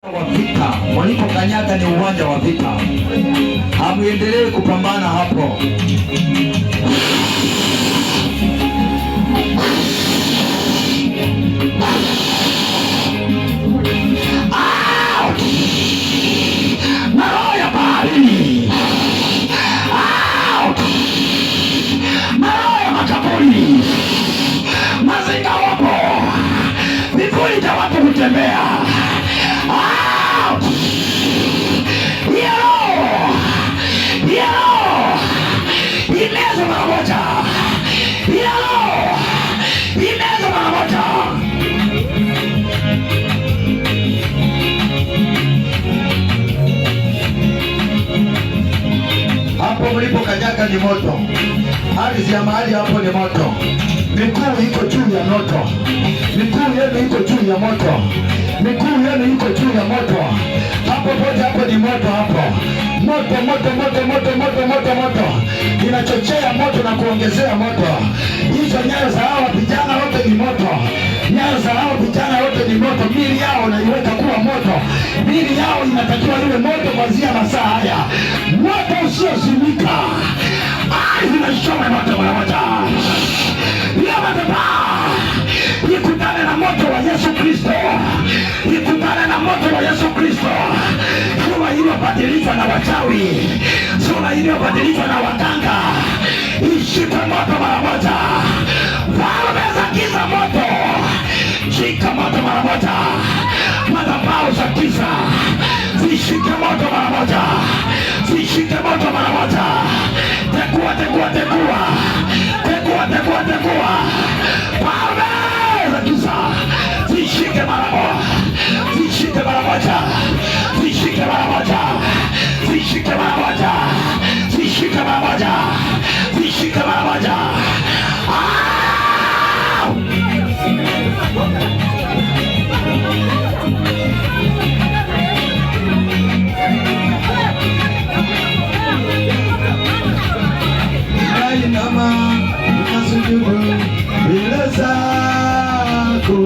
wa vita, walipokanyaga ni uwanja wa vita. Hamuendelee kupambana hapo. Maroho ya baharini, maroho ya makaburi, mazinga wapo, vivuli vya watu kutembea. Imeza mara moja. Imeza mara moja. Hapo mlipo kanyaga ni moto. Ardhi ya mahali hapo ni moto. Miguu iko juu ya moto. Miguu yenu iko juu ya moto. Miguu yenu iko juu ya moto. Hapo pote hapo ni moto hapo. Moto. Inachochea moto na kuongezea moto. Hizo nyayo za hao vijana wote ni moto. Nyayo za hao vijana wote ni moto. Miili yao naiweka kuwa moto. Miili yao inatakiwa iwe moto kuanzia masaa haya. Moto usiozimika. Zinachoma moto mara moja. Ikutane na moto wa Yesu Kristo. Ikutane na moto wa Yesu Kristo. Sura iliyobadilishwa na wachawi, sura iliyobadilishwa na waganga, ishike moto mara moja. Falme za giza moto, shika moto mara moja. Madhabahu za giza zishike moto mara moja. Zishike moto mara moja. Tekua. Falme za giza zishike mara moja. Zishike mara moja. Zishike mara moja. Zishike mara moja. Zishike mara moja. Zishike mara moja. Inama unasujudu bila zako